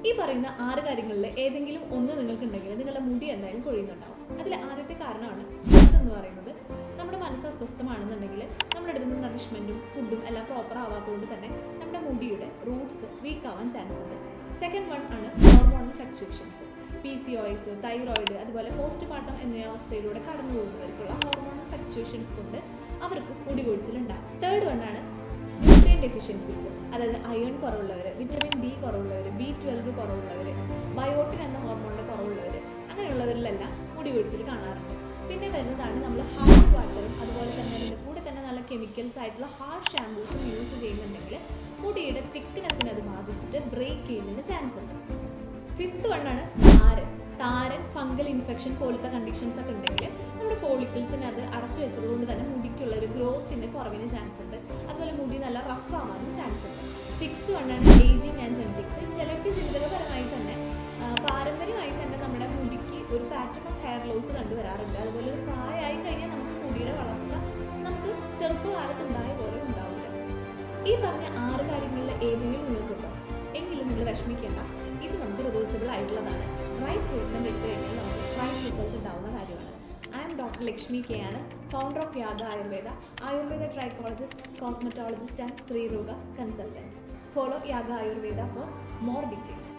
ഈ പറയുന്ന 6 കാര്യങ്ങളിൽ ഏതെങ്കിലും ഒന്ന് നിങ്ങൾക്കുണ്ടെങ്കിൽ നിങ്ങളുടെ മുടി എന്തായാലും കൊഴിയുന്നുണ്ടാവും. അതിൽ ആദ്യത്തെ കാരണമാണ് സ്ട്രെസ് എന്ന് പറയുന്നത്. നമ്മുടെ മനസ്സ് അസ്വസ്ഥമാണെന്നുണ്ടെങ്കിൽ നമ്മുടെ അടുത്തുനിന്ന് നറിഷ്മെൻറ്റും ഫുഡും എല്ലാം പ്രോപ്പർ ആവാത്തതുകൊണ്ട് തന്നെ നമ്മുടെ മുടിയുടെ റൂട്ട്സ് വീക്ക് ആവാൻ ചാൻസ് ഉണ്ട്. സെക്കൻഡ് വൺ ആണ് ഹോർമോണൽ ഫ്ലക്ച്വേഷൻസ്. PCOS, തൈറോയിഡ്, അതുപോലെ പോസ്റ്റ് പാർട്ടം എന്നീ അവസ്ഥയിലൂടെ കടന്നു പോകുന്നവർക്കുള്ള ഹോർമോണൽ ഫ്ലക്ച്വേഷൻസ് കൊണ്ട് അവർക്ക് മുടി കൊഴിച്ചിലുണ്ടാകും. തേർഡ് വൺ ആണ് ന്യൂട്രിയൻ ഡെഫിഷ്യൻസീസ്. അതായത് അയൺ കുറവുള്ളവർ, വിറ്റമിൻ D കുറവുള്ളവർ, B12 കുറവുള്ളവർ, ബയോട്ടിൻ എന്ന ഹോർമോണിൻ്റെ കുറവുള്ളവർ, അങ്ങനെയുള്ളവരിലെല്ലാം മുടി കൊഴിച്ചിൽ കാണാറുണ്ട്. പിന്നെ വരുന്നതാണ് നമ്മൾ ഹാർഡ് വാട്ടറും അതുപോലെ തന്നെ അതിൻ്റെ കൂടെ തന്നെ നല്ല കെമിക്കൽസ് ആയിട്ടുള്ള ഹാർഡ് ഷാമ്പൂസും യൂസ് ചെയ്യുന്നുണ്ടെങ്കിൽ മുടിയുടെ തിക്നെസ്സിനെ അത് ബാധിച്ചിട്ട് ബ്രേക്കേജിന് ചാൻസ് ഉണ്ട്. ഫിഫ്ത്ത് വണ്ണാണ് താരൻ, ഫംഗൽ ഇൻഫെക്ഷൻ പോലത്തെ കണ്ടീഷൻസ് ഒക്കെ ഉണ്ടെങ്കിൽ നമ്മുടെ ഫോളിക്കിൾസിനെ അത് അടച്ചു വെച്ചത് കൊണ്ട് തന്നെ മുടിക്കുള്ള ഒരു ഗ്രോത്തിൻ്റെ കുറവിന് ചാൻസ് ഉണ്ട്. അതുപോലെ മുടി നല്ല റഫ് ആവാനും ചാൻസ് ഉണ്ട്. സിക്സ്ത് വണ്ണാണ് ഏജിങ് ആൻഡ് ജെനറ്റിക്സ്. ചിലർക്ക് ജനിതകപരമായി തന്നെ പാരമ്പര്യമായി തന്നെ നമ്മുടെ മുടിക്ക് ഒരു പാറ്റേൺ ഓഫ് ഹെയർ ലോസ് കണ്ടുവരാറുണ്ട്. അതുപോലെ ഒരു പ്രായമായി കഴിഞ്ഞാൽ നമുക്ക് മുടിയുടെ വളർച്ച നമുക്ക് ചെറുപ്പകാലത്ത് ഉണ്ടായ പോലെ ഉണ്ടാവില്ല. ഈ പറഞ്ഞ 6 കാര്യങ്ങളിൽ ഏതെങ്കിലും നിങ്ങൾക്കുണ്ടോ എങ്കിലും നിങ്ങൾ വിഷമിക്കേണ്ട. ഇത് നമുക്ക് റിവേഴ്സിബിൾ ആയിട്ടുള്ളതാണ്. റൈറ്റ് ട്രീറ്റ്മെൻറ്റ് എടുത്തു കഴിഞ്ഞാൽ നമുക്ക് റൈറ്റ് റിസൾട്ട് ഉണ്ടാവുന്ന കാര്യമാണ്. I am Dr. Lakshmi K. Anand, founder of Yaga Ayurveda trichologist, cosmetologist and Stree Roga consultant. Follow Yaga Ayurveda for more details.